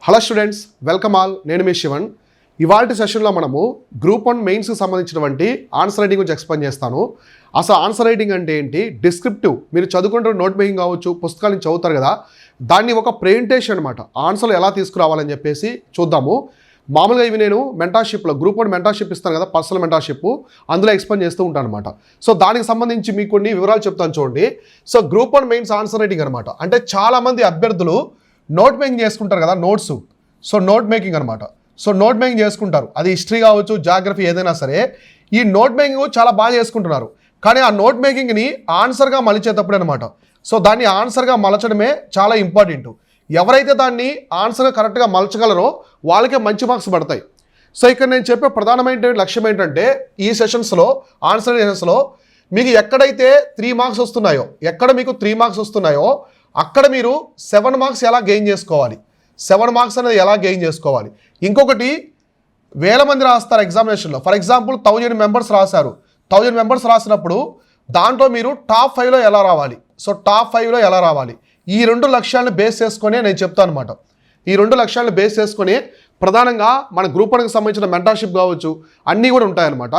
Hello students, welcome all. నేను మీ శివన్. ఇవాల్టి సెషన్లో మనము గ్రూప్ 1 మెయిన్స్కి సంబంధించినటువంటి ఆన్సర్ రైటింగ్ గురించి ఎక్స్ప్లెయిన్ చేస్తాను. అసలు ఆన్సర్ రైటింగ్ అంటే ఏంటి, డిస్క్రిప్టివ్ మీరు చదువుకుంటున్న నోట్ మేకింగ్ కావచ్చు, పుస్తకాల నుంచి చదువుతారు కదా, దాన్ని ఒక ప్రెజెంటేషన్ అనమాట ఆన్సర్లు ఎలా తీసుకురావాలని చెప్పేసి చూద్దాము. మామూలుగా ఇవి నేను మెంటర్షిప్లో గ్రూప్ 1 మెంటర్షిప్ ఇస్తాను కదా, పర్సనల్ మెంటర్షిప్, అందులో ఎక్స్ప్లెయిన్ చేస్తూ ఉంటాను అనమాట. సో దానికి సంబంధించి మీకు కొన్ని వివరాలు చెప్తాను చూడండి. So group 1 mains answer writing అనమాట. అంటే చాలామంది అభ్యర్థులు నోట్ మేకింగ్ చేసుకుంటారు కదా, నోట్స్. సో నోట్ మేకింగ్ అనమాట. సో నోట్ మేకింగ్ చేసుకుంటారు, అది హిస్టరీ కావచ్చు, జాగ్రఫీ, ఏదైనా సరే ఈ నోట్ మేకింగ్ చాలా బాగా చేసుకుంటున్నారు. కానీ ఆ నోట్ మేకింగ్ని ఆన్సర్గా మలిచేటప్పుడు అనమాట. సో దాన్ని ఆన్సర్గా మలచడమే చాలా ఇంపార్టెంట్. ఎవరైతే దాన్ని ఆన్సర్గా కరెక్ట్గా మలచగలరో వాళ్ళకే మంచి మార్క్స్ పడతాయి. సో ఇక్కడ నేను చెప్పే ప్రధానమైన లక్ష్యం ఏంటంటే, ఈ సెషన్స్లో ఆన్సర్ సెషన్స్లో మీకు ఎక్కడైతే 3 మార్క్స్ వస్తున్నాయో, ఎక్కడ మీకు 3 మార్క్స్ వస్తున్నాయో అక్కడ మీరు 7 మార్క్స్ ఎలా గెయిన్ చేసుకోవాలి, 7 మార్క్స్ అనేది ఎలా గెయిన్ చేసుకోవాలి. ఇంకొకటి, 1000 మంది రాస్తారు ఎగ్జామినేషన్లో. ఫర్ ఎగ్జాంపుల్ 1000 మెంబర్స్ రాశారు. 1000 మెంబర్స్ రాసినప్పుడు దాంట్లో మీరు టాప్ 5లో ఎలా రావాలి, సో టాప్ 5లో ఎలా రావాలి, ఈ 2 లక్ష్యాలను బేస్ చేసుకొని నేను చెప్తాను అనమాట. ఈ 2 లక్ష్యాలను బేస్ చేసుకొని ప్రధానంగా మన గ్రూప్ 1కి సంబంధించిన మెంటర్షిప్ కావచ్చు, అన్నీ కూడా ఉంటాయన్నమాట.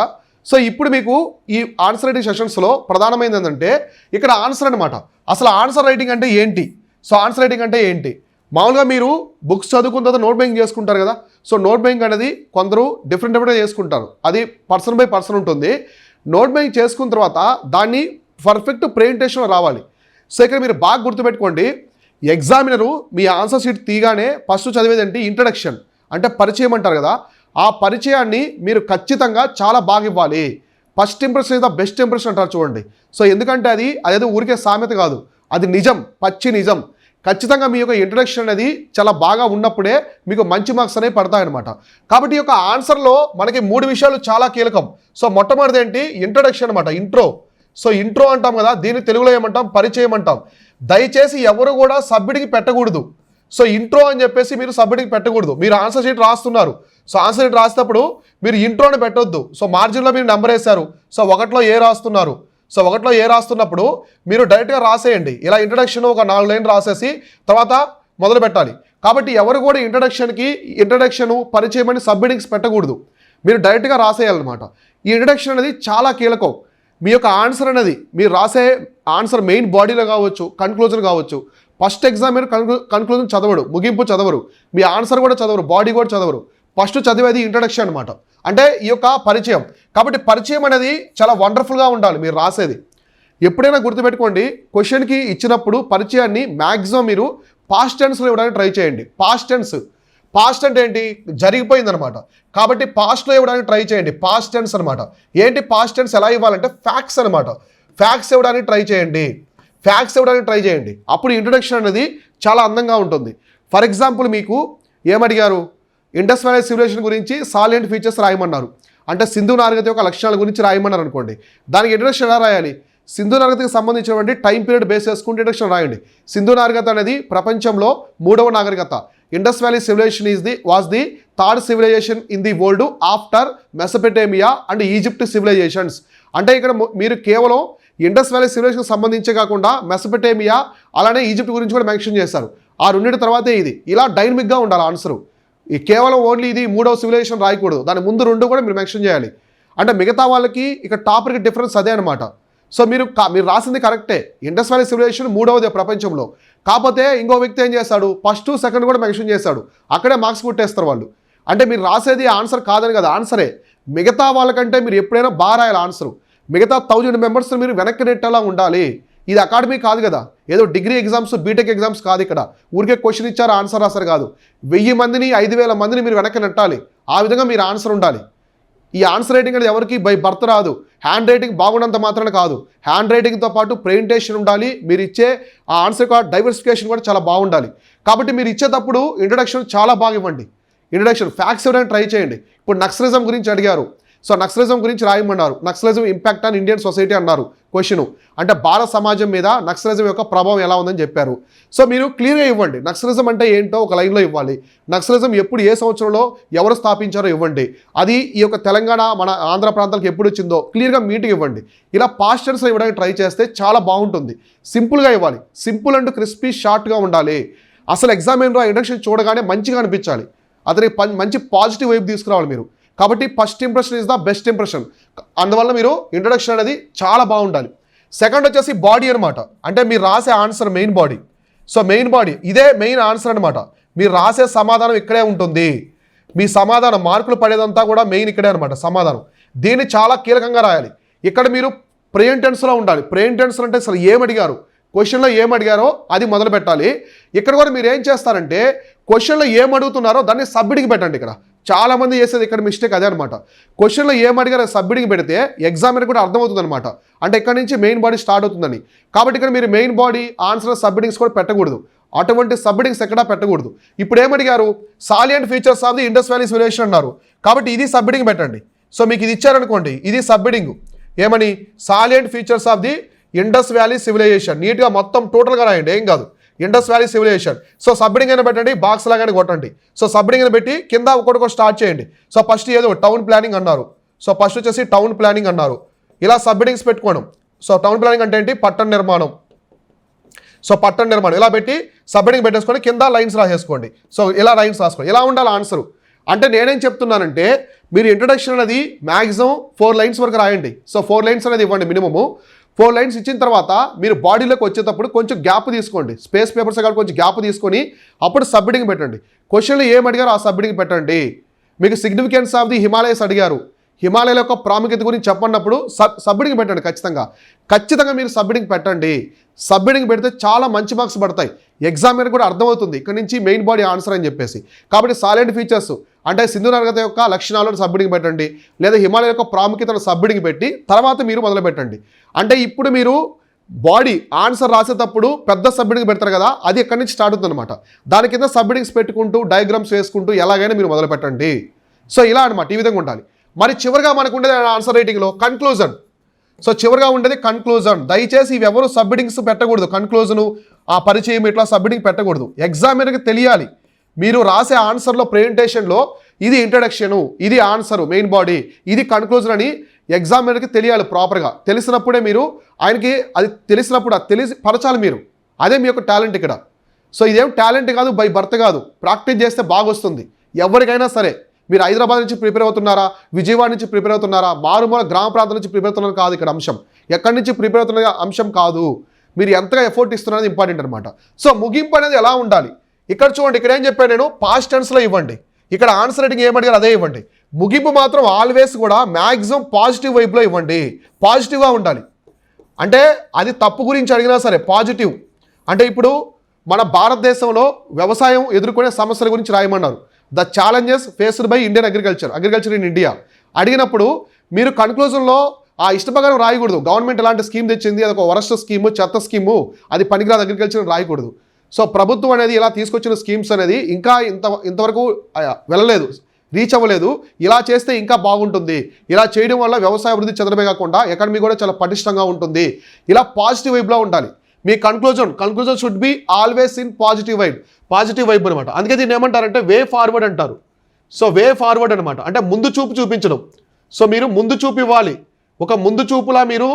సో ఇప్పుడు మీకు ఈ ఆన్సర్ రైటింగ్ సెషన్స్లో ప్రధానమైనది ఏంటంటే ఇక్కడ ఆన్సర్ అనమాట. అసలు ఆన్సర్ రైటింగ్ అంటే ఏంటి, సో ఆన్సర్ రైటింగ్ అంటే ఏంటి. మామూలుగా మీరు బుక్స్ చదువుకున్న తర్వాత నోట్ మేకింగ్ చేసుకుంటారు కదా. సో నోట్ మేకింగ్ అనేది కొందరు డిఫరెంట్గా చేసుకుంటారు, అది పర్సన్ బై పర్సన్ ఉంటుంది. నోట్ మేకింగ్ చేసుకున్న తర్వాత దాన్ని పర్ఫెక్ట్ ప్రెజెంటేషన్లో రావాలి. సో ఇక్కడ మీరు బాగా గుర్తుపెట్టుకోండి, ఎగ్జామినరు మీ ఆన్సర్ షీట్ తీయగానే ఫస్ట్ చదివేది ఏంటి, ఇంట్రడక్షన్ అంటే పరిచయం అంటారు కదా. ఆ పరిచయాన్ని మీరు ఖచ్చితంగా చాలా బాగా ఇవ్వాలి. First impression is the best impression అంటారు చూడండి. సో ఎందుకంటే అదేదో ఊరికే సామెత కాదు, అది నిజం, పచ్చి నిజం. ఖచ్చితంగా మీ యొక్క ఇంట్రడక్షన్ అనేది చాలా బాగా ఉన్నప్పుడే మీకు మంచి మార్క్స్ అనేవి పడతాయన్నమాట. కాబట్టి ఈ యొక్క ఆన్సర్లో మనకి 3 విషయాలు చాలా కీలకం. సో మొట్టమొదటిది ఏంటి, ఇంట్రడక్షన్ అనమాట, ఇంట్రో. సో ఇంట్రో అంటాం కదా, దీన్ని తెలుగులో ఏమంటాం, పరిచయం అంటాం. దయచేసి ఎవరు కూడా సబ్మిట్కి పెట్టకూడదు. సో ఇంట్రో అని చెప్పేసి మీరు సబ్మిట్కి పెట్టకూడదు. మీరు ఆన్సర్ షీట్ రాస్తున్నారు, సో ఆన్సర్ షీట్ రాసేటప్పుడు మీరు ఇంట్రోని పెట్టొద్దు. సో మార్జిన్లో మీరు నెంబర్ వేశారు, సో 1లో ఏ రాస్తున్నారు, సో 1లో ఏ రాస్తున్నప్పుడు మీరు డైరెక్ట్గా రాసేయండి. ఇలా ఇంట్రడక్షన్ ఒక 4 లైన్లు రాసేసి తర్వాత మొదలు పెట్టాలి. కాబట్టి ఎవరు కూడా ఇంట్రడక్షన్ పరిచయం అని సబ్మిటింగ్స్ పెట్టకూడదు, మీరు డైరెక్ట్గా రాసేయాలన్నమాట. ఈ ఇంట్రడక్షన్ అనేది చాలా కీలకం. మీ యొక్క ఆన్సర్ అనేది మీరు రాసే ఆన్సర్ మెయిన్ బాడీలో కావచ్చు, కన్క్లూజన్ కావచ్చు. ఫస్ట్ ఎగ్జామ్ మీరు కన్క్లూజన్ చదవరు, ముగింపు చదవరు, మీ ఆన్సర్ కూడా చదవరు, బాడీ కూడా చదవరు. ఫస్ట్ చదివేది ఇంట్రడక్షన్ అనమాట, అంటే ఈ యొక్క పరిచయం. కాబట్టి పరిచయం అనేది చాలా వండర్ఫుల్గా ఉండాలి మీరు రాసేది. ఎప్పుడైనా గుర్తుపెట్టుకోండి, క్వశ్చన్కి ఇచ్చినప్పుడు పరిచయాన్ని మ్యాక్సిమం మీరు పాస్ట్ టెన్స్లో ఇవ్వడానికి ట్రై చేయండి. పాస్ట్ అంటే ఏంటి, జరిగిపోయిందనమాట. కాబట్టి పాస్ట్లో ఇవ్వడానికి ట్రై చేయండి. పాస్ట్ టెన్స్ అనమాట. ఏంటి పాస్ట్ టెన్స్ ఎలా ఇవ్వాలంటే ఫ్యాక్ట్స్ అనమాట. ఫ్యాక్ట్స్ ఇవ్వడానికి ట్రై చేయండి. అప్పుడు ఇంట్రడక్షన్ అనేది చాలా అందంగా ఉంటుంది. ఫర్ ఎగ్జాంపుల్ మీకు ఏమడిగారు, ఇండస్ వ్యాలీ సివిలైజేషన్ గురించి సాలియంట్ ఫీచర్స్ రాయమన్నారు. అంటే సింధు నాగరికత యొక్క లక్షణాల గురించి రాయమన్నారు అనుకోండి. దానికి ఇంట్రడక్షన్ ఎలా రాయాలి, సింధు నాగరికతకి సంబంధించినటువంటి టైం పీరియడ్ బేస్ చేసుకుంటే ఇంట్రడక్షన్ రాయండి. సింధు నాగరికత అనేది ప్రపంచంలో 3వ నాగరికత. Indus valley civilization was the 3rd civilization in the world after Mesopotamia and Egypt civilizations. అంటే ఇక్కడ మీరు కేవలం ఇండస్ వ్యాలీ సివిలైజేషన్కి సంబంధించే కాకుండా మెసోపొటేమియా అలానే ఈజిప్ట్ గురించి కూడా మెన్షన్ చేశారు. ఆ 2 తర్వాతే ఇది. ఇలా డైనమిక్గా ఉండాలి ఆన్సరు. ఈ కేవలం ఓన్లీ ఇది 3వ సివిలైజేషన్ రాయకూడదు, దాని ముందు 2 కూడా మీరు మెన్షన్ చేయాలి. అంటే మిగతా వాళ్ళకి ఇక టాపర్కి డిఫరెన్స్ అదే అనమాట. సో మీరు రాసింది కరెక్టే, ఇండస్ వ్యాలీ సివిలైజేషన్ 3వది ప్రపంచంలో. కాకపోతే ఇంకో వ్యక్తి ఏం చేశాడు, ఫస్ట్ సెకండ్ కూడా మెన్షన్ చేశాడు, అక్కడే మార్క్స్ కొట్టేస్తారు వాళ్ళు. అంటే మీరు రాసేది ఆన్సర్ కాదని కదా, ఆన్సరే. మిగతా వాళ్ళకంటే మీరు ఎప్పుడైనా బాగా రాయాలి ఆన్సరు. మిగతా 1000 మెంబర్స్ మీరు వెనక్కి నెట్టేలా ఉండాలి. ఇది అకాడమీ కాదు కదా, ఏదో డిగ్రీ ఎగ్జామ్స్, బీటెక్ ఎగ్జామ్స్ కాదు. ఇక్కడ ఊరికే క్వశ్చన్ ఇచ్చారు ఆన్సర్ రాశారు కాదు. 1000 మందిని 5000 మందిని మీరు వెనక్కి నెట్టాలి. ఆ విధంగా మీరు ఆన్సర్ ఉండాలి. ఈ ఆన్సర్ రైటింగ్ అనేది ఎవరికి బై బర్త్ రాదు. హ్యాండ్ రైటింగ్ బాగున్నంత మాత్రమే కాదు, హ్యాండ్ రైటింగ్తో పాటు ప్రెజెంటేషన్ ఉండాలి. మీరు ఇచ్చే ఆ ఆన్సర్ యొక్క డైవర్సిఫికేషన్ కూడా చాలా బాగుండాలి. కాబట్టి మీరు ఇచ్చేటప్పుడు ఇంట్రడక్షన్ చాలా బాగా ఇవ్వండి. ఇంట్రడక్షన్ ఫ్యాక్ట్స్ ఇవ్వడానికి ట్రై చేయండి. ఇప్పుడు నక్సలిజం గురించి అడిగారు, సో నక్సలిజం గురించి రాయమన్నారు. Naxalism impact on Indian society అన్నారు క్వశ్చన్. అంటే భారత సమాజం మీద నక్సలిజం యొక్క ప్రభావం ఎలా ఉందని చెప్పారు. సో మీరు క్లియర్గా ఇవ్వండి, నక్సలిజం అంటే ఏంటో ఒక లైన్లో ఇవ్వాలి. నక్సలిజం ఎప్పుడు, ఏ సంవత్సరంలో ఎవరు స్థాపించారో ఇవ్వండి. అది ఈ యొక్క తెలంగాణ మన ఆంధ్ర ప్రాంతాలకు ఎప్పుడు వచ్చిందో క్లియర్గా మీటింగ్ ఇవ్వండి. ఇలా పాస్ట్ టెన్స్లో ఇవ్వడానికి ట్రై చేస్తే చాలా బాగుంటుంది. సింపుల్గా ఇవ్వాలి, సింపుల్ అండ్ క్రిస్పీ షార్ట్గా ఉండాలి. అసలు ఎగ్జామినర్ ఆ ఇంట్రడక్షన్ చూడగానే మంచిగా అనిపించాలి, అతనికి మంచి పాజిటివ్ వైపు తీసుకురావాలి మీరు. కాబట్టి first impression is the best impression. అందువల్ల మీరు ఇంట్రడక్షన్ అనేది చాలా బాగుండాలి. సెకండ్ వచ్చేసి బాడీ అనమాట. అంటే మీరు రాసే answer main body. So main body ఇదే మెయిన్ ఆన్సర్ అనమాట. మీరు రాసే సమాధానం ఇక్కడే ఉంటుంది. మీ సమాధానం మార్కులు పడేదంతా కూడా మెయిన్ ఇక్కడే అనమాట సమాధానం. దీన్ని చాలా కీలకంగా రాయాలి. ఇక్కడ మీరు ప్రెజెంట్ టెన్స్లో ఉండాలి. ప్రెజెంట్ టెన్స్ అంటే అసలు ఏమడిగారు, క్వశ్చన్లో ఏమడిగారో అది మొదలు పెట్టాలి. ఇక్కడ కూడా మీరు ఏం చేస్తారంటే క్వశ్చన్లో ఏమడుగుతున్నారో దాన్ని సబ్మిటింగ్ పెట్టండి. ఇక్కడ చాలామంది చేసేది ఇక్కడ మిస్టేక్ అదే అనమాట. క్వశ్చన్లో ఏమడిగారో సబ్మిటింగ్ పెడితే ఎగ్జామినర్ కూడా అర్థమవుతుంది అనమాట. అంటే ఇక్కడ నుంచి మెయిన్ బాడీ స్టార్ట్ అవుతుందని. కాబట్టి ఇక్కడ మీరు మెయిన్ బాడీ ఆన్సర్ సబ్మిటింగ్స్ కూడా పెట్టకూడదు. అటువంటి సబ్మిటింగ్స్ ఎక్కడా పెట్టకూడదు. ఇప్పుడు ఏమడిగారు, salient features of the Indus valley civilization అన్నారు. కాబట్టి ఇది సబ్మిటింగ్ పెట్టండి. సో మీకు ఇది ఇచ్చారనుకోండి, ఇది సబ్మిటింగ్. ఏమని, salient features of the Indus valley civilisation. నీట్గా మొత్తం టోటల్గా రాయండి, ఏం కాదు. Indus valley civilisation. So subheading అయినా పెట్టండి, బాక్స్ లాగానే కొట్టండి. సో సబ్మిటింగ్ అయినా పెట్టి కింద ఒకటి స్టార్ట్ చేయండి. సో ఫస్ట్ ఏదో టౌన్ ప్లానింగ్ అన్నారు. సో ఫస్ట్ వచ్చేసి టౌన్ ప్లానింగ్ అన్నారు. ఇలా సబ్మిటింగ్స్ పెట్టుకోవడం. సో టౌన్ ప్లానింగ్ అంటే ఏంటి, పట్టణ నిర్మాణం. సో పట్టణ నిర్మాణం ఇలా పెట్టి సబ్మిటింగ్ పెట్టేసుకొని కింద లైన్స్ రాసేసుకోండి. సో ఇలా లైన్స్ రాసుకోండి. ఇలా ఉండాలి ఆన్సరు. అంటే నేనేం చెప్తున్నానంటే మీరు ఇంట్రడక్షన్ అనేది మ్యాక్సిమం 4 లైన్స్ వరకు రాయండి. సో 4 లైన్స్ అనేది ఇవ్వండి మినిమము. 4 లైన్స్ ఇచ్చిన తర్వాత మీరు బాడీలోకి వచ్చేటప్పుడు కొంచెం గ్యాప్ తీసుకోండి. స్పేస్ పేపర్స్ కాబట్టి కొంచెం గ్యాప్ తీసుకొని అప్పుడు సబ్మిటింగ్ పెట్టండి. క్వశ్చన్లు ఏం అడిగారో ఆ సబ్మిటింగ్ పెట్టండి. మీకు సిగ్నిఫికెన్స్ ఆఫ్ ది హిమాలయస్ అడిగారు, హిమాలయాల యొక్క ప్రాముఖ్యత గురించి చెప్పన్నప్పుడు సబ్మిటింగ్ పెట్టండి. ఖచ్చితంగా మీరు సబ్మిటింగ్ పెట్టండి. సబ్మిటింగ్ పెడితే చాలా మంచి మార్క్స్ పడతాయి. ఎగ్జామినర్ కూడా అర్థమవుతుంది ఇక్కడ నుంచి మెయిన్ బాడీ ఆన్సర్ అని చెప్పేసి. కాబట్టి సాలియంట్ ఫీచర్స్ అంటే సింధు నాగరికత యొక్క లక్షణాలను సబ్మిటింగ్ పెట్టండి, లేదా హిమాలయ యొక్క ప్రాముఖ్యతను సబ్మిటింగ్ పెట్టి తర్వాత మీరు మొదలు పెట్టండి. అంటే ఇప్పుడు మీరు బాడీ ఆన్సర్ రాసేటప్పుడు పెద్ద సబ్మిటింగ్ పెడతారు కదా, అది ఎక్కడి నుంచి స్టార్ట్ అవుతుంది అనమాట. దాని కింద సబ్మిటింగ్స్ పెట్టుకుంటూ డయాగ్రామ్స్ వేసుకుంటూ ఎలాగైనా మీరు మొదలు పెట్టండి. సో ఇలా అనమాట, ఈ విధంగా ఉండాలి. మరి చివరిగా మనకు ఉండేది ఆన్సర్ రైటింగ్లో కన్క్లూజన్. సో చివరిగా ఉండేది కన్క్లూజన్. దయచేసి ఇవి ఎవరు సబ్మిటింగ్స్ పెట్టకూడదు. కన్క్లూజను, ఆ పరిచయం ఇట్లా సబ్మిటింగ్ పెట్టకూడదు. ఎగ్జామినర్కి తెలియాలి మీరు రాసే ఆన్సర్లో ప్రెజెంటేషన్లో ఇది ఇంట్రడక్షను, ఇది ఆన్సరు మెయిన్ బాడీ, ఇది కన్క్లూజన్ అని ఎగ్జామినర్కి తెలియాలి ప్రాపర్గా. తెలిసినప్పుడే మీరు ఆయనకి అది తెలిసినప్పుడు అది తెలిసి పరచాలి మీరు. అదే మీ యొక్క టాలెంట్ ఇక్కడ. సో ఇదేం టాలెంట్ కాదు, బై బర్త్ కాదు. ప్రాక్టీస్ చేస్తే బాగా వస్తుంది ఎవరికైనా సరే. మీరు హైదరాబాద్ నుంచి ప్రిపేర్ అవుతున్నారా, విజయవాడ నుంచి ప్రిపేర్ అవుతున్నారా, మారుమూల గ్రామ ప్రాంతం నుంచి ప్రిపేర్ అవుతున్నారు కాదు ఇక్కడ అంశం. ఎక్కడి నుంచి ప్రిపేర్ అవుతున్న అంశం కాదు, మీరు ఎంతగా ఎఫర్ట్ ఇస్తున్నది ఇంపార్టెంట్ అనమాట. సో ముగింపు అనేది ఎలా ఉండాలి ఇక్కడ చూడండి. ఇక్కడ ఏం చెప్పాను నేను, పాస్ట్ టెన్స్లో ఇవ్వండి. ఇక్కడ ఆన్సర్ రైటింగ్ ఏమడిగారు అదే ఇవ్వండి. ముగింపు మాత్రం ఆల్వేస్ కూడా మ్యాక్సిమం పాజిటివ్ వైపులో ఇవ్వండి. పాజిటివ్గా ఉండాలి. అంటే అది తప్పు గురించి అడిగినా సరే పాజిటివ్. అంటే ఇప్పుడు మన భారతదేశంలో వ్యవసాయం ఎదుర్కొనే సమస్యల గురించి రాయమన్నారు. The challenges faced by Indian agriculture in India అడిగినప్పుడు మీరు కన్క్లూజన్లో ఆ ఇష్టప్రకారం రాయకూడదు. గవర్నమెంట్ ఎలాంటి స్కీమ్ తెచ్చింది, అది ఒక వరస్ట్ స్కీము, చెత్త స్కీము, అది పనికిరాదు అగ్రికల్చర్ రాయకూడదు. సో ప్రభుత్వం అనేది ఇలా తీసుకొచ్చిన స్కీమ్స్ అనేది ఇంకా ఇంతవరకు వెళ్ళలేదు, రీచ్ అవ్వలేదు. ఇలా చేస్తే ఇంకా బాగుంటుంది. ఇలా చేయడం వల్ల వ్యవసాయ అభివృద్ధి చెందడమే కాకుండా ఎకానమీ కూడా చాలా పటిష్టంగా ఉంటుంది. ఇలా పాజిటివ్ వైపులో ఉండాలి. మీ conclusion should be always in positive vibe అనమాట. అందుకే దీన్ని ఏమంటారంటే వే ఫార్వర్డ్ అంటారు. సో వే ఫార్వర్డ్ అనమాట అంటే ముందు చూపు చూపించడం. సో మీరు ముందు చూపు ఇవ్వాలి, ఒక ముందు చూపులా మీరు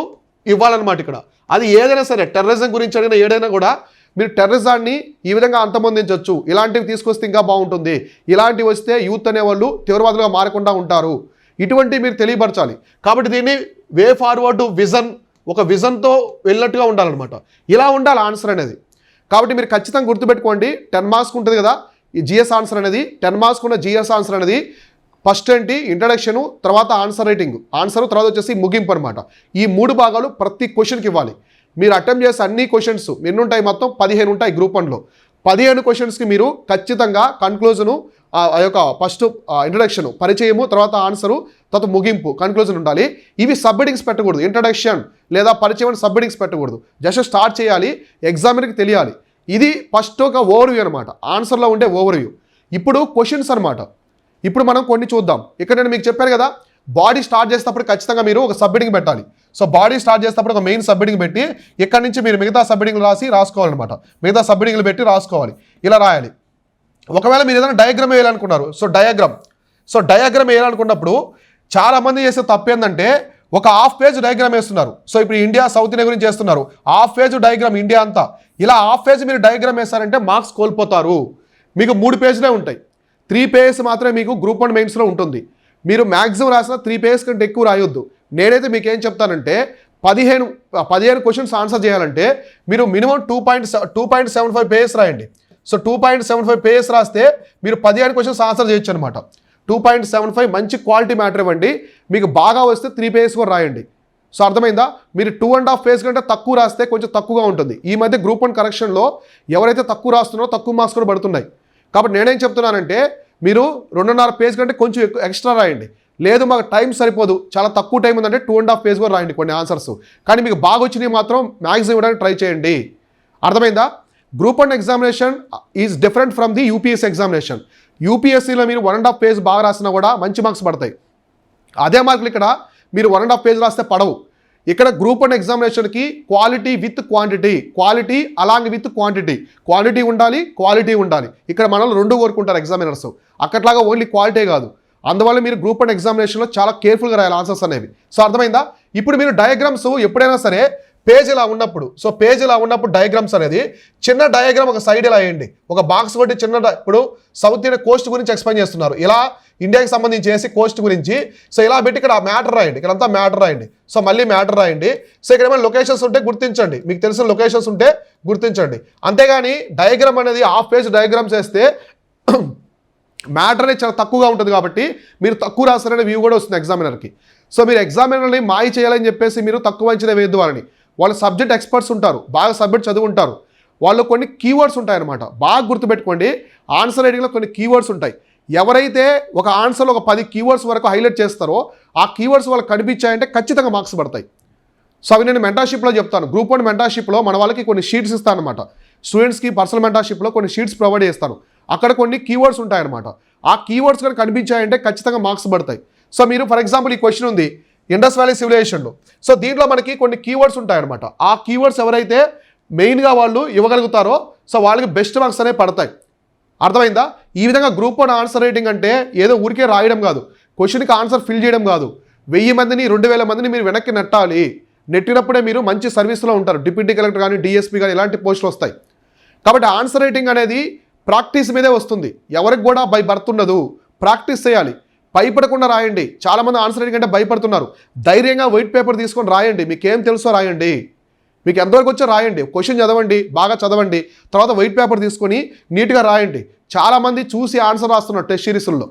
ఇవ్వాలన్నమాట. ఇక్కడ అది ఏదైనా సరే, టెర్రరిజం గురించి అడిగిన ఏదైనా కూడా మీరు టెర్రరిజాన్ని ఈ విధంగా అంతమొందించవచ్చు, ఇలాంటివి తీసుకొస్తే ఇంకా బాగుంటుంది, ఇలాంటివి వస్తే యూత్ అనేవాళ్ళు తీవ్రవాదులుగా మారకుండా ఉంటారు, ఇటువంటివి మీరు తెలియపరచాలి. కాబట్టి దీన్ని వే ఫార్వర్డ్ విజన్, ఒక విజన్తో వెళ్ళినట్టుగా ఉండాలన్నమాట. ఇలా ఉండాలి ఆన్సర్ అనేది. కాబట్టి మీరు ఖచ్చితంగా గుర్తుపెట్టుకోండి, 10 మార్క్స్ ఉంటుంది కదా ఈ జిఎస్ ఆన్సర్ అనేది. 10 మార్క్స్ ఉన్న జిఎస్ ఆన్సర్ అనేది ఫస్ట్ ఏంటి, ఇంట్రడక్షను, తర్వాత ఆన్సర్ రైటింగ్, ఆన్సర్ తర్వాత వచ్చేసి ముగింపు అనమాట. ఈ 3 భాగాలు ప్రతి క్వశ్చన్కి ఇవ్వాలి. మీరు అటెంప్ట్ చేసే అన్ని క్వశ్చన్స్ ఎన్ని ఉంటాయి, మొత్తం 15 ఉంటాయి గ్రూప్ 1లో. 15 క్వశ్చన్స్కి మీరు ఖచ్చితంగా కన్క్లూజను, ఆ యొక్క ఫస్ట్ ఇంట్రడక్షన్ పరిచయము, తర్వాత ఆన్సరు, తర్వాత ముగింపు కన్క్లూజన్ ఉండాలి. ఇవి సబ్మిటింగ్స్ పెట్టకూడదు. ఇంట్రడక్షన్ లేదా పరిచయం సబ్మిటింగ్స్ పెట్టకూడదు. జస్ట్ స్టార్ట్ చేయాలి, ఎగ్జామినర్కి తెలియాలి. ఇది ఫస్ట్ ఒక ఓవర్వ్యూ అనమాట, ఆన్సర్లో ఉండే ఓవర్వ్యూ. ఇప్పుడు క్వశ్చన్స్ అనమాట. ఇప్పుడు మనం కొన్ని చూద్దాం. ఇక్కడ నేను మీకు చెప్పాను కదా, బాడీ స్టార్ట్ చేసేటప్పుడు ఖచ్చితంగా మీరు ఒక సబ్మిటింగ్ పెట్టాలి. సో బాడీ స్టార్ట్ చేసేటప్పుడు ఒక మెయిన్ సబ్మిటింగ్ పెట్టి ఇక్కడ నుంచి మీరు మిగతా సబ్మిటింగ్లు రాసుకోవాలన్నమాట. మిగతా సబ్మిటింగ్లు పెట్టి రాసుకోవాలి, ఇలా రాయాలి. ఒకవేళ మీరు ఏదైనా డయాగ్రామ్ వేయాలనుకున్నారు, సో డయాగ్రామ్ వేయాలనుకున్నప్పుడు చాలామంది చేసే తప్పు ఏంటంటే ఒక హాఫ్ పేజ్ డయాగ్రామ్ వేస్తున్నారు. సో ఇప్పుడు ఇండియా సౌత్ ఇండియా గురించి చేస్తున్నారు, హాఫ్ పేజ్ డయాగ్రామ్ ఇండియా అంతా. ఇలా హాఫ్ పేజ్ మీరు డయాగ్రామ్ వేస్తారంటే మార్క్స్ కోల్పోతారు. మీకు 3 పేజీలే ఉంటాయి, 3 పేజెస్ మాత్రమే మీకు గ్రూప్ 1 మెయిన్స్లో ఉంటుంది. మీరు మ్యాక్సిమం రాసిన 3 పేజెస్ కంటే ఎక్కువ రాయొద్దు. నేనైతే మీకు ఏం చెప్తానంటే 15 క్వశ్చన్స్ ఆన్సర్ చేయాలంటే మీరు మినిమం 2.75 పేజెస్ రాయండి. సో 2.75 పేజెస్ రాస్తే మీరు 15 క్వశ్చన్స్ ఆన్సర్ చేయొచ్చు అనమాట. 2.75 మంచి క్వాలిటీ మ్యాటర్ ఇవ్వండి. మీకు బాగా వస్తే 3 పేజెస్ కూడా రాయండి. సో అర్థమైందా? మీరు 2.5 పేజ్ కంటే తక్కువ రాస్తే కొంచెం తక్కువగా ఉంటుంది. ఈ మధ్య గ్రూప్ 1 కరెక్షన్లో ఎవరైతే తక్కువ రాస్తున్నారో తక్కువ మార్క్స్ కూడా పడుతున్నాయి. కాబట్టి నేనేం చెప్తున్నానంటే మీరు 2.5 పేజ్ కంటే కొంచెం ఎక్స్ట్రా రాయండి. లేదు మాకు టైం సరిపోదు, చాలా తక్కువ టైం ఉందంటే 2.5 పేజ్ కూడా రాయండి కొన్ని ఆన్సర్స్. కానీ మీకు బాగా వచ్చినవి మాత్రం మ్యాక్సిమం ఇవ్వడానికి ట్రై చేయండి. అర్థమైందా? Group 1 examination is different from the UPSC examination. యూపీఎస్సీలో మీరు 1.5 పేజ్ బాగా రాసినా కూడా మంచి మార్క్స్ పడతాయి. అదే మార్కులు ఇక్కడ మీరు 1.5 పేజ్ రాస్తే పడవు. ఇక్కడ గ్రూప్ 1 ఎగ్జామినేషన్కి quality with quantity, quality along with quantity, quantity ఉండాలి, క్వాలిటీ ఉండాలి. ఇక్కడ మనల్ని 2 కోరుకుంటారు ఎగ్జామినర్స్, అక్కట్లాగా ఓన్లీ క్వాలిటీ కాదు. అందువల్ల మీరు గ్రూప్ 1 ఎగ్జామినేషన్లో చాలా కేర్ఫుల్గా రాయాలి ఆన్సర్స్ అనేవి. సో అర్థమైందా? ఇప్పుడు మీరు డయాగ్రామ్స్ ఎప్పుడైనా సరే పేజ్ ఇలా ఉన్నప్పుడు, సో పేజ్ ఇలా ఉన్నప్పుడు డయాగ్రామ్స్ అనేది చిన్న డయాగ్రామ్ ఒక సైడ్ ఇలా వేయండి, ఒక బాక్స్ కొట్టి చిన్న. ఇప్పుడు సౌత్ ఇండియా కోస్ట్ గురించి ఎక్స్ప్లెయిన్ చేస్తున్నారు, ఇలా ఇండియాకి సంబంధించి చేసి కోస్ట్ గురించి. సో ఇలా పెట్టి ఇక్కడ మ్యాటర్ రాయండి, ఇక్కడంతా మ్యాటర్ రాయండి. సో మళ్ళీ మ్యాటర్ రాయండి. సో ఇక్కడ ఏమైనా లొకేషన్స్ ఉంటే గుర్తించండి, మీకు తెలిసిన లొకేషన్స్ ఉంటే గుర్తించండి. అంతేగాని డయాగ్రామ్ అనేది హాఫ్ పేజ్ డయాగ్రామ్స్ వేస్తే మ్యాటర్ అనేది చాలా తక్కువగా ఉంటుంది. కాబట్టి మీరు తక్కువ రాస్తారనే వ్యూ కూడా వస్తుంది ఎగ్జామినర్కి. సో మీరు ఎగ్జామినర్ని మాయ చేయాలని చెప్పేసి మీరు తక్కువ అంచనా వేయద్దు వాళ్ళని. వాళ్ళు సబ్జెక్ట్ ఎక్స్పర్ట్స్ ఉంటారు, బాగా సబ్జెక్ట్ చదువు ఉంటారు. వాళ్ళు కొన్ని కీవర్డ్స్ ఉంటాయన్నమాట, బాగా గుర్తుపెట్టుకోండి. ఆన్సర్ రైటింగ్లో కొన్ని కీవర్డ్స్ ఉంటాయి. ఎవరైతే ఒక ఆన్సర్లో ఒక 10 కీవర్డ్స్ వరకు హైలైట్ చేస్తారో ఆ కీవర్డ్స్ వాళ్ళకి కనిపించాయంటే ఖచ్చితంగా మార్క్స్ పడతాయి. సో అవి నేను మెంటర్షిప్లో చెప్తాను. గ్రూప్ 1 మెంటర్షిప్లో మన వాళ్ళకి కొన్ని షీట్స్ ఇస్తాను అనమాట. స్టూడెంట్స్కి పర్సనల్ మెంటర్షిప్లో కొన్ని షీట్స్ ప్రొవైడ్ చేస్తాను. అక్కడ కొన్ని కీవర్డ్స్ ఉంటాయన్నమాట. ఆ కీవర్డ్స్ కనుక కనిపించాయంటే ఖచ్చితంగా మార్క్స్ పడతాయి. సో మీరు ఫర్ ఎగ్జాంపుల్ ఈ క్వశ్చన్ ఉంది ఇండస్ వ్యాలీ సివిలైజేషన్లో. సో దీంట్లో మనకి కొన్ని కీవర్డ్స్ ఉంటాయన్నమాట. ఆ కీవర్డ్స్ ఎవరైతే మెయిన్గా వాళ్ళు ఇవ్వగలుగుతారో సో వాళ్ళకి బెస్ట్ మార్క్స్ అనేవి పడతాయి. అర్థమైందా? ఈ విధంగా గ్రూప్ 1 ఆన్సర్ రైటింగ్ అంటే ఏదో ఊరికే రాయడం కాదు, క్వశ్చన్కి ఆన్సర్ ఫిల్ చేయడం కాదు. 1000 మందిని 2000 మందిని మీరు వెనక్కి నెట్టాలి. నెట్టినప్పుడే మీరు మంచి సర్వీస్లో ఉంటారు. డిప్యూటీ కలెక్టర్ కానీ డిఎస్పీ కానీ ఇలాంటి పోస్టులు వస్తాయి. కాబట్టి ఆన్సర్ రైటింగ్ అనేది ప్రాక్టీస్ మీదే వస్తుంది. ఎవరికి కూడా బై బర్త్ ఉండదు, ప్రాక్టీస్ చేయాలి. భయపడకుండా రాయండి. చాలామంది ఆన్సర్ రైటింగ్ అంటే భయపడుతున్నారు. ధైర్యంగా వైట్ పేపర్ తీసుకొని రాయండి, మీకేం తెలుసో రాయండి, మీకు ఎంతవరకు వచ్చో రాయండి. క్వశ్చన్ చదవండి, బాగా చదవండి, తర్వాత వైట్ పేపర్ తీసుకొని నీట్గా రాయండి. చాలామంది చూసి ఆన్సర్ రాస్తున్నారు టెస్ట్ సిరీస్లో.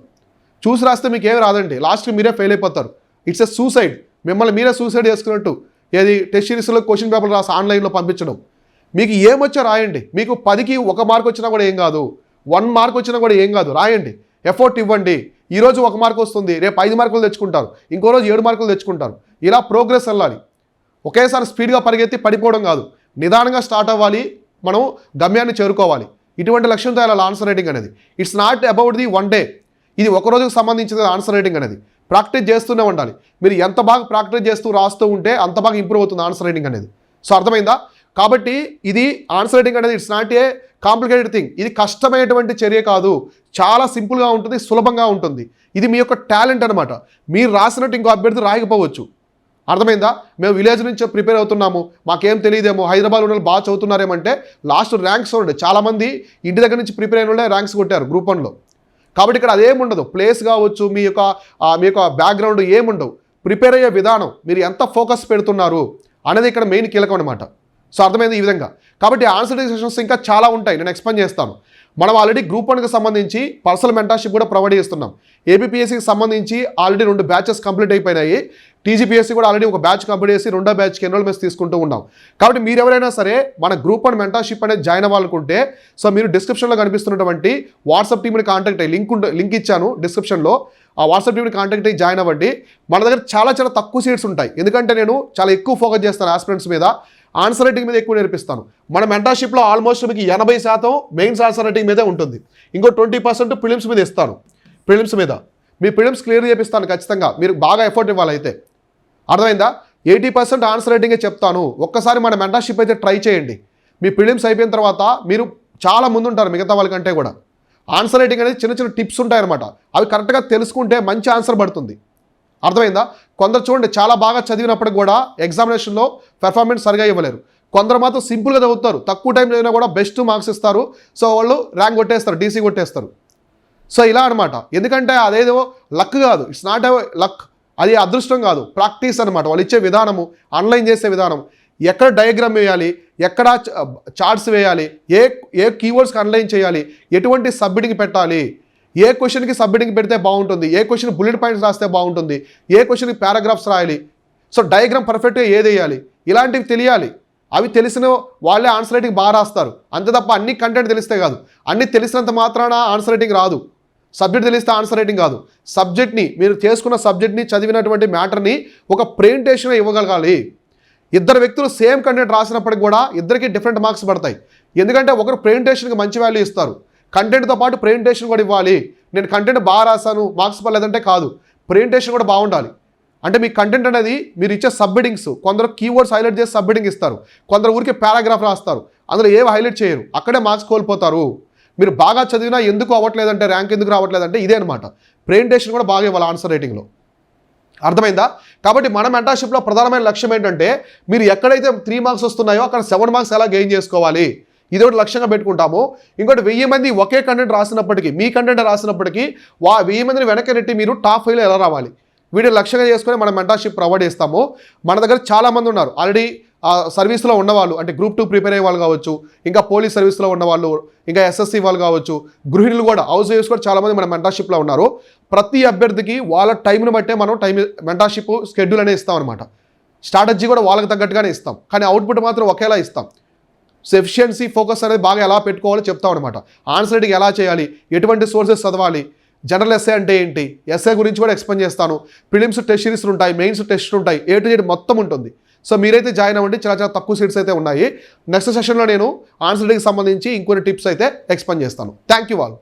చూసి రాస్తే మీకు ఏమి రాదండి, లాస్ట్కి మీరే ఫెయిల్ అయిపోతారు. ఇట్స్ ఎ సూసైడ్, మిమ్మల్ని మీరే సూసైడ్ చేసుకున్నట్టు. ఏది టెస్ట్ సిరీస్లో క్వశ్చన్ పేపర్ రాసి ఆన్లైన్లో పంపించడం. మీకు ఏమొచ్చో రాయండి. మీకు 10కి 1 మార్క్ వచ్చినా కూడా ఏం కాదు, 1 మార్క్ వచ్చినా కూడా ఏం కాదు, రాయండి, ఎఫర్ట్ ఇవ్వండి. ఈరోజు 1 మార్క్ వస్తుంది, రేపు 5 మార్కులు తెచ్చుకుంటారు, ఇంకో రోజు 7 మార్కులు తెచ్చుకుంటారు. ఇలా ప్రోగ్రెస్ వెళ్ళాలి. ఒకేసారి స్పీడ్గా పరిగెత్తి పడిపోవడం కాదు, నిదానంగా స్టార్ట్ అవ్వాలి, మనం గమ్యాన్ని చేరుకోవాలి. ఇటువంటి లక్ష్యంతో వెళ్ళాలి ఆన్సర్ రైటింగ్ అనేది. It's not about the 1 day, ఇది ఒక రోజుకు సంబంధించిన ఆన్సర్ రైటింగ్ అనేది. ప్రాక్టీస్ చేస్తూనే ఉండాలి. మీరు ఎంత బాగా ప్రాక్టీస్ చేస్తూ రాస్తూ ఉంటే అంత బాగా ఇంప్రూవ్ అవుతుంది ఆన్సర్ రైటింగ్ అనేది. సో అర్థమైందా? కాబట్టి ఇది ఆన్సర్ రైటింగ్ అనేది it's not a complicated thing. ఇది కష్టమైనటువంటి చర్య కాదు, చాలా సింపుల్గా ఉంటుంది, సులభంగా ఉంటుంది. ఇది మీ యొక్క టాలెంట్ అనమాట. మీరు రాసినట్టు ఇంకో అభ్యర్థి రాయకపోవచ్చు. అర్థమైందా? మేము విలేజ్ నుంచి ప్రిపేర్ అవుతున్నాము, మాకేం తెలియదేమో, హైదరాబాద్ ఉన్న బాగా చదువుతున్నారేమంటే లాస్ట్ ర్యాంక్స్ ఉండే చాలామంది ఇంటి దగ్గర నుంచి ప్రిపేర్ అయిన వాళ్ళే ర్యాంక్స్ కొట్టారు గ్రూప్ 1లో. కాబట్టి ఇక్కడ అదేముండదు, ప్లేస్ కావచ్చు, మీ యొక్క బ్యాక్గ్రౌండ్ ఏముండవు. ప్రిపేర్ అయ్యే విధానం, మీరు ఎంత ఫోకస్ పెడుతున్నారు అనేది ఇక్కడ మెయిన్ కీలకం అనమాట. సో అర్థమైంది ఈ విధంగా. కాబట్టి ఆన్సర్ సెషన్స్ ఇంకా చాలా ఉంటాయి, నేను ఎక్స్ప్లెయిన్ చేస్తాను. మనం ఆల్రెడీ గ్రూప్ 1కి సంబంధించి పర్సనల్ మెంటర్షిప్ కూడా ప్రొవైడ్ చేస్తున్నాం. ఏపీపీఎస్సీకి సంబంధించి ఆల్రెడీ 2 బ్యాచెస్ కంప్లీట్ అయిపోయినాయి. టీజీపీఎస్సీ కూడా ఆల్రెడీ 1 బ్యాచ్ కంప్లీట్ చేసి 2వ బ్యాచ్కి ఎన్రోల్మెంట్స్ తీసుకుంటూ ఉన్నాం. కాబట్టి మీరు ఎవరైనా సరే మన గ్రూప్ 1 మెంటర్షిప్ అనేది జాయిన్ అవ్వాలనుకుంటే సో మీరు డిస్క్రిప్షన్లో కనిపిస్తున్నటువంటి వాట్సాప్ టీమ్ని కాంటాక్ట్ అయ్యి లింక్ ఇచ్చాను డిస్క్రిప్షన్లో. ఆ వాట్సాప్ టీమ్ని కాంటాక్ట్ అయ్యి జాయిన్ అవ్వండి. మన దగ్గర చాలా చాలా తక్కువ సీట్స్ ఉంటాయి, ఎందుకంటే నేను చాలా ఎక్కువ ఫోకస్ చేస్తాను ఆస్పిరెంట్స్ మీద, ఆన్సర్ రైటింగ్ మీద ఎక్కువ నేర్పిస్తాను. మన మెంటర్షిప్లో ఆల్మోస్ట్ మీకు 80% మెయిన్స్ ఆన్సర్ రైటింగ్ మీదే ఉంటుంది. ఇంకో 20% ప్రిలిమ్స్ మీద ఇస్తాను. ప్రిలిమ్స్ మీద మీ ప్రిలిమ్స్ క్లియర్ చేపిస్తాను ఖచ్చితంగా, మీరు బాగా ఎఫర్ట్ ఇవ్వాలి. అయితే అర్థమైందా? 80% ఆన్సర్ రైటింగే చెప్తాను. ఒక్కసారి మన మెంటర్షిప్ అయితే ట్రై చేయండి. మీ ప్రిలిమ్స్ అయిపోయిన తర్వాత మీరు చాలా ముందుంటారు మిగతా వాళ్ళకంటే కూడా. ఆన్సర్ రైటింగ్ అనేది చిన్న చిన్న టిప్స్ ఉంటాయన్నమాట, అవి కరెక్ట్గా తెలుసుకుంటే మంచి ఆన్సర్ పడుతుంది. అర్థమైందా? కొందరు చూడండి చాలా బాగా చదివినప్పుడు కూడా ఎగ్జామినేషన్లో పెర్ఫార్మెన్స్ సరిగా ఇవ్వలేరు. కొందరు మాత్రం సింపుల్గా చదువుతారు, తక్కువ టైం చదివినా కూడా బెస్ట్ మార్క్స్ ఇస్తారు. సో వాళ్ళు ర్యాంక్ కొట్టేస్తారు, డీసీ కొట్టేస్తారు. సో ఇలా అనమాట. ఎందుకంటే అదేదో లక్ కాదు, ఇట్స్ నాట్ ఎ లక్, అది అదృష్టం కాదు, ప్రాక్టీస్ అనమాట. వాళ్ళు ఇచ్చే విధానము, ఆన్లైన్ చేసే విధానం, ఎక్కడ డయాగ్రామ్ వేయాలి, ఎక్కడ చార్ట్స్ వేయాలి, ఏ కీవర్డ్స్కి అనలైన్ చేయాలి, ఎటువంటి సబ్మిటింగ్ పెట్టాలి, ఏ క్వశ్చన్కి సబ్మిటింగ్ పెడితే బాగుంటుంది, ఏ క్వశ్చన్ బుల్లెట్ పాయింట్స్ రాస్తే బాగుంటుంది, ఏ క్వశ్చన్కి పారాగ్రాఫ్స్ రాయాలి, సో డయాగ్రామ్ పర్ఫెక్ట్గా ఏది వేయాలి, ఇలాంటివి తెలియాలి. అవి తెలిసిన వాళ్ళే ఆన్సర్ రైటింగ్ బాగా రాస్తారు. అంతే తప్ప అన్ని కంటెంట్ తెలిస్తే కాదు. అన్ని తెలిసినంత మాత్రాన ఆన్సర్ రైటింగ్ రాదు. సబ్జెక్ట్ తెలిస్తే ఆన్సర్ రైటింగ్ కాదు. సబ్జెక్ట్ని, మీరు చేసుకున్న సబ్జెక్ట్ని, చదివినటువంటి మ్యాటర్ని ఒక ప్రెజెంటేషన్ ఇవ్వగలగాలి. ఇద్దరు వ్యక్తులు సేమ్ కంటెంట్ రాసినప్పటికి కూడా ఇద్దరికి డిఫరెంట్ మార్క్స్ పడతాయి. ఎందుకంటే ఒకరు ప్రెజెంటేషన్కి మంచి వాల్యూ ఇస్తారు, కంటెంట్తో పాటు ప్రెజెంటేషన్ కూడా ఇవ్వాలి. నేను కంటెంట్ బాగా రాశాను మార్క్స్ పడలేదంటే కాదు, ప్రెజెంటేషన్ కూడా బాగుండాలి. అంటే మీ కంటెంట్ అనేది మీరు ఇచ్చే సబ్మిటింగ్స్, కొందరు కీవర్డ్స్ హైలైట్ చేసి సబ్మిటింగ్ ఇస్తారు, కొందరు ఊరికి పారాగ్రాఫ్ రాస్తారు, అందులో ఏవి హైలైట్ చేయరు, అక్కడే మార్క్స్ కోల్పోతారు. మీరు బాగా చదివినా ఎందుకు అవ్వట్లేదంటే, ర్యాంక్ ఎందుకు రావట్లేదంటే ఇదే అనమాట. ప్రెజెంటేషన్ కూడా బాగా ఇవ్వాలి ఆన్సర్ రైటింగ్లో. అర్థమైందా? కాబట్టి మన మెంటర్షిప్లో ప్రధానమైన లక్ష్యం ఏంటంటే, మీరు ఎక్కడైతే 3 మార్క్స్ వస్తున్నాయో అక్కడ 7 మార్క్స్ ఎలా గెయిన్ చేసుకోవాలి, ఇది ఒకటి లక్ష్యంగా పెట్టుకుంటాము. ఇంకోటి 1000 మంది ఒకే కంటెంట్ రాసినప్పటికీ, మీ కంటెంట్ రాసినప్పటికీ 1000 మందిని వెనక్కి నెట్టి మీరు టాప్ 5లో ఎలా రావాలి, వీడియో లక్ష్యంగా చేసుకొని మన మెంటర్షిప్ ప్రొవైడ్ చేస్తాము. మన దగ్గర చాలామంది ఉన్నారు ఆల్రెడీ సర్వీస్లో ఉన్నవాళ్ళు, అంటే గ్రూప్ 2 ప్రిపేర్ అయ్యే వాళ్ళు కావచ్చు, ఇంకా పోలీస్ సర్వీస్లో ఉన్నవాళ్ళు, ఇంకా ఎస్ఎస్సి వాళ్ళు కావచ్చు, గృహిణులు కూడా, హౌస్ వైఫ్స్ కూడా చాలామంది మన మెంటర్షిప్లో ఉన్నారు. ప్రతి అభ్యర్థికి వాళ్ళ టైంని బట్టే మనం మెంటర్షిప్ స్కెడ్యూల్ అనేది ఇస్తాం అనమాట. స్ట్రాటజీ కూడా వాళ్ళకి తగ్గట్టుగానే ఇస్తాం, కానీ అవుట్పుట్ మాత్రం ఒకేలా ఇస్తాం. సో ఎఫిషియన్సీ, ఫోకస్ అనేది బాగా ఎలా పెట్టుకోవాలో చెప్తాం అనమాట. ఆన్సర్ రైటింగ్ ఎలా చేయాలి, ఎటువంటి సోర్సెస్ చదవాలి, జనరల్ ఎస్ఏ అంటే ఏంటి, ఎస్ఏ గురించి కూడా ఎక్స్ప్లెయిన్ చేస్తాను. ప్రిలిమ్స్ టెస్ట్ సిరీస్లు ఉంటాయి, మెయిన్స్ టెస్ట్లు ఉంటాయి, A to Z మొత్తం ఉంటుంది. సో మీరైతే జాయిన్ అవ్వండి, చాలా తక్కువ సీట్స్ అయితే ఉన్నాయి. నెక్స్ట్ సెషన్లో నేను ఆన్సర్ రైటింగ్కి సంబంధించి ఇంకొన్ని టిప్స్ అయితే ఎక్స్ప్లెయిన్ చేస్తాను. Thank you all.